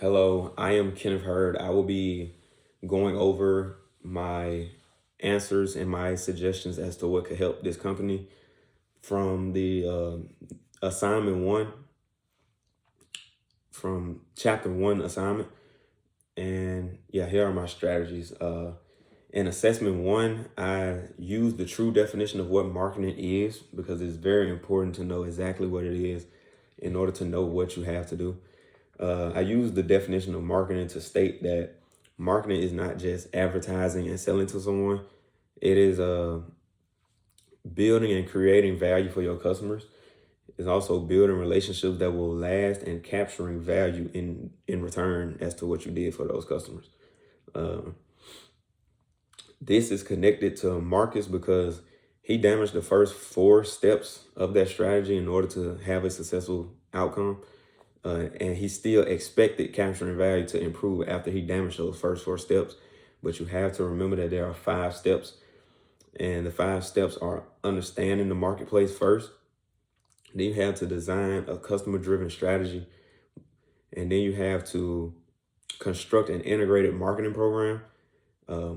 Hello, I am Kenneth Hurd. I will be going over my answers and my suggestions as to what could help this company from the assignment one, from chapter one assignment. And yeah, here are my strategies. In assessment one, I use the true definition of what marketing is because it's very important to know exactly what it is in order to know what you have to do. I use the definition of marketing to state that marketing is not just advertising and selling to someone. It is building and creating value for your customers. It's also building relationships that will last and capturing value in return as to what you did for those customers. Uh, this is connected to Marcus because he damaged the first four steps of that strategy in order to have a successful outcome. And he still expected capturing value to improve after he damaged those first four steps. But you have to remember that there are 5 steps, and the 5 steps are understanding the marketplace first. Then you have to design a customer-driven strategy, and then you have to construct an integrated marketing program, uh,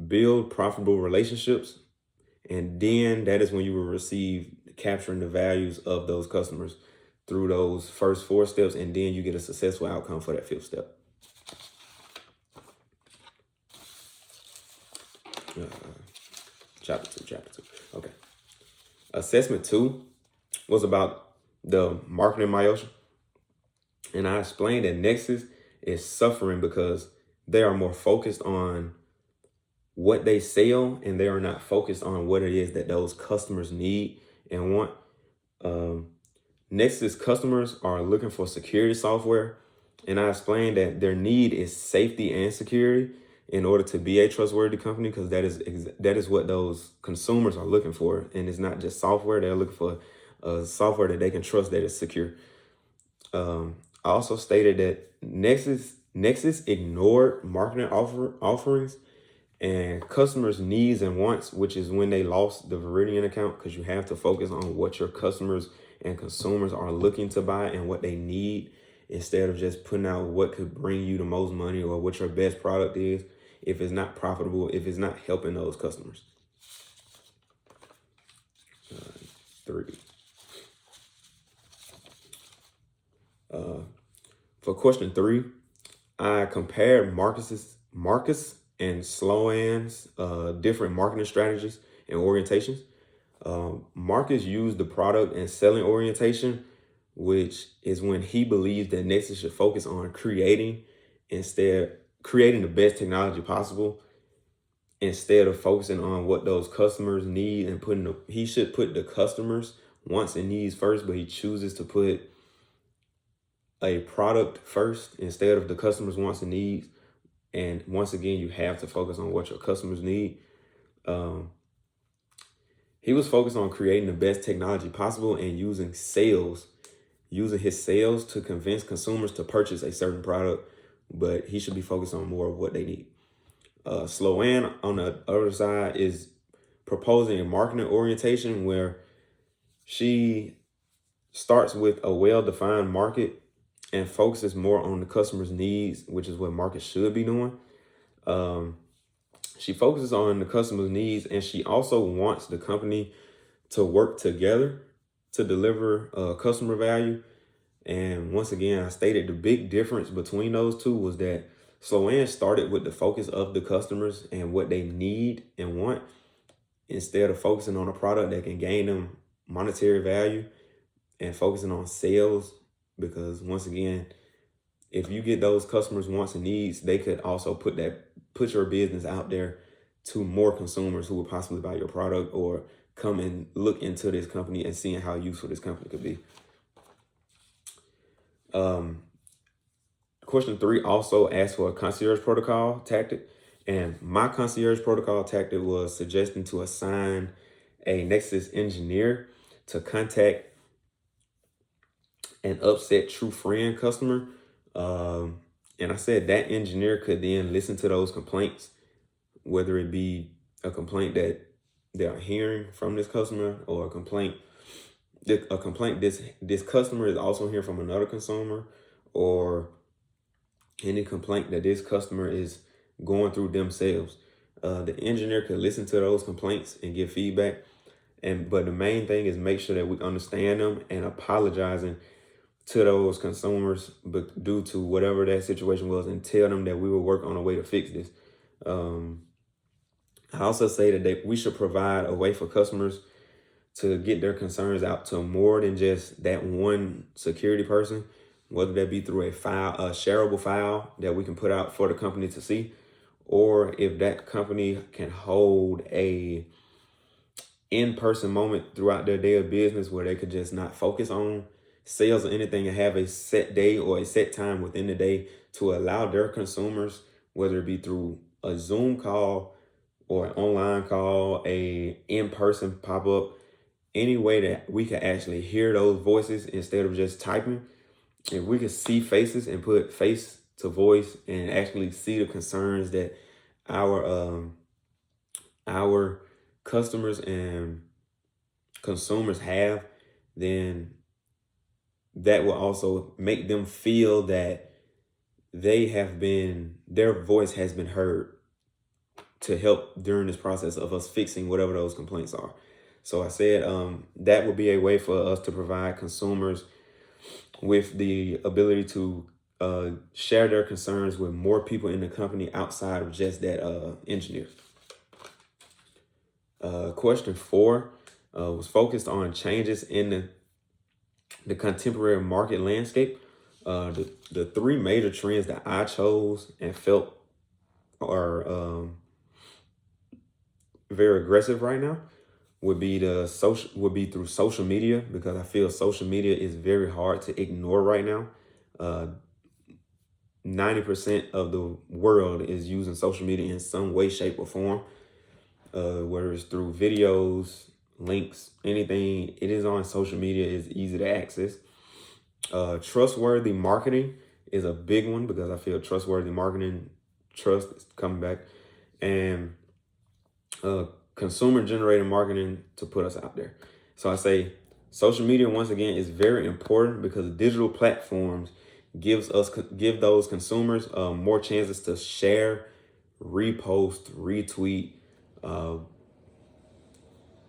build profitable relationships, and then that is when you will receive capturing the values of those customers through those first 4 steps, and then you get a successful outcome for that 5th step. Uh, chapter two. Okay. Assessment 2 was about the marketing myopia. And I explained that Nexus is suffering because they are more focused on what they sell and they are not focused on what it is that those customers need and want. Nexus customers are looking for security software. And I explained that their need is safety and security in order to be a trustworthy company, because that is what those consumers are looking for. And it's not just software. They're looking for software that they can trust that is secure. I also stated that Nexus ignored marketing offerings and customers' needs and wants, which is when they lost the Veridian account, because you have to focus on what your customers and consumers are looking to buy and what they need, instead of just putting out what could bring you the most money or what your best product is, if it's not profitable, if it's not helping those customers. 3. For question 3, I compared Marcus and Sloan's different marketing strategies and orientations. Marcus used the product and selling orientation, which is when he believes that Nexus should focus on creating the best technology possible instead of focusing on what those customers need and he should put the customers' wants and needs first, but he chooses to put a product first instead of the customers' wants and needs. And once again, you have to focus on what your customers need. He was focused on creating the best technology possible and using his sales to convince consumers to purchase a certain product, but he should be focused on more of what they need. Sloan, on the other side, is proposing a marketing orientation where she starts with a well-defined market and focuses more on the customer's needs, which is what markets should be doing. She focuses on the customer's needs, and she also wants the company to work together to deliver customer value. And once again, I stated the big difference between those two was that Sloan started with the focus of the customers and what they need and want, instead of focusing on a product that can gain them monetary value and focusing on sales. Because once again, if you get those customers' wants and needs, they could also put your business out there to more consumers who would possibly buy your product or come and look into this company and seeing how useful this company could be. Question 3 also asked for a concierge protocol tactic, and my concierge protocol tactic was suggesting to assign a Nexus engineer to contact an upset true friend customer. And I said that engineer could then listen to those complaints, whether it be a complaint that they're hearing from this customer or a complaint this customer is also hearing from another consumer, or any complaint that this customer is going through themselves. The engineer could listen to those complaints and give feedback. But the main thing is make sure that we understand them and apologizing to those consumers, but due to whatever that situation was, and tell them that we will work on a way to fix this. I also say that we should provide a way for customers to get their concerns out to more than just that one security person, whether that be through a shareable file that we can put out for the company to see, or if that company can hold a in-person moment throughout their day of business where they could just not focus on sales or anything and have a set day or a set time within the day to allow their consumers, whether it be through a Zoom call or an online call, a in-person pop-up, any way that we can actually hear those voices instead of just typing. If we could see faces and put face to voice and actually see the concerns that our customers and consumers have, then that will also make them feel that their voice has been heard to help during this process of us fixing whatever those complaints are. So I said that would be a way for us to provide consumers with the ability to share their concerns with more people in the company outside of just that engineer. Question 4 was focused on changes in the contemporary market landscape. The 3 major trends that I chose and felt are very aggressive right now would be through social media, because I feel social media is very hard to ignore right now. 90% of the world is using social media in some way, shape, or form. Whether it's through videos, links, anything, it is on social media, is easy to access. Trustworthy marketing is a big one, because I feel trustworthy marketing, trust is coming back, and consumer generated marketing to put us out there. So I say social media, once again, is very important because digital platforms give those consumers more chances to share, repost, retweet,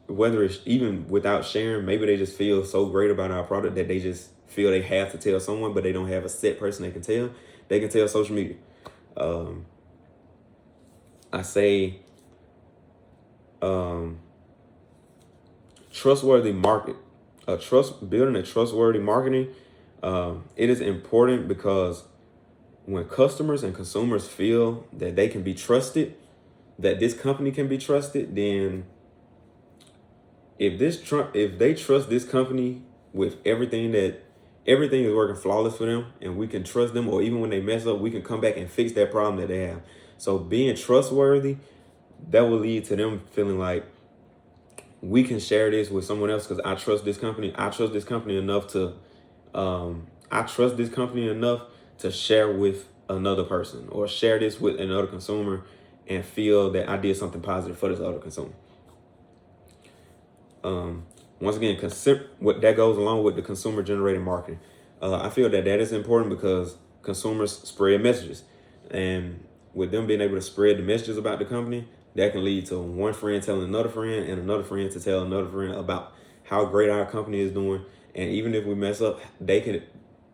whether it's even without sharing. Maybe they just feel so great about our product that they just feel they have to tell someone, but they don't have a set person they can tell. They can tell social media. I say trustworthy building a trustworthy marketing. It is important because when customers and consumers feel that they can be trusted, that this company can be trusted, then if they trust this company with everything is working flawless for them, and we can trust them, or even when they mess up, we can come back and fix that problem that they have. So being trustworthy, that will lead to them feeling like we can share this with someone else because I trust this company. I trust this company enough to share with another person, or share this with another consumer and feel that I did something positive for this other consumer. Once again, what that goes along with the consumer generated marketing. I feel that is important because consumers spread messages, and with them being able to spread the messages about the company, that can lead to one friend telling another friend, and another friend to tell another friend about how great our company is doing. And even if we mess up, they could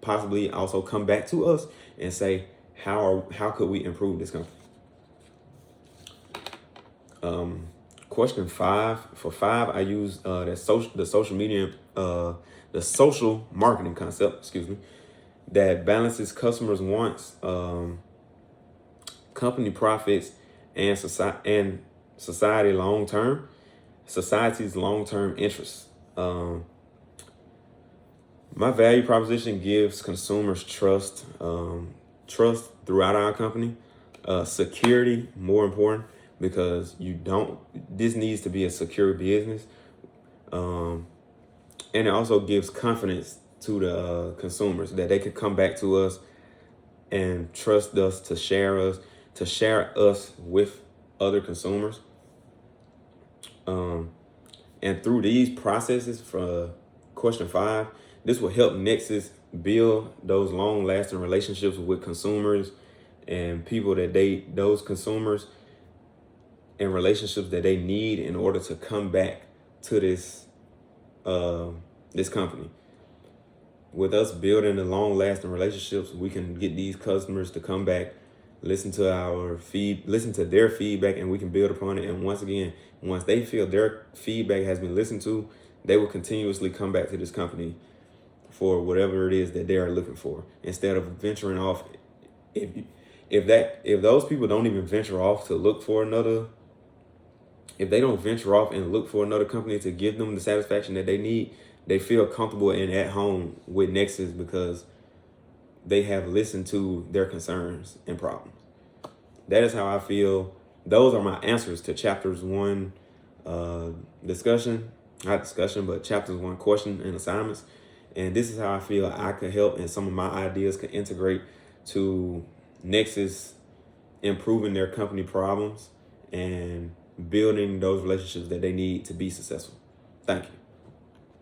possibly also come back to us and say, how could we improve this company? Question 5. For 5, I use the social marketing concept, that balances customers' wants, company profits, and society's long-term interests. My value proposition gives consumers trust throughout our company. Security, more important, because this needs to be a secure business. And it also gives confidence to the consumers that they could come back to us and trust us to share us with other consumers. And through these processes, for question 5, this will help Nexus build those long-lasting relationships with consumers and people that those consumers and relationships that they need in order to come back to this company. With us building the long-lasting relationships, we can get these customers to come back, listen to their feedback, and we can build upon it. And once again, once they feel their feedback has been listened to, they will continuously come back to this company for whatever it is that they are looking for, instead of venturing off. If those people don't even venture off to look for another, if they don't venture off and look for another company to give them the satisfaction that they need, they feel comfortable and at home with Nexus because they have listened to their concerns and problems. That is how I feel. Those are my answers to chapters 1 chapters 1 question and assignments. And this is how I feel I could help, and some of my ideas could integrate to Nexus improving their company problems and building those relationships that they need to be successful. Thank you.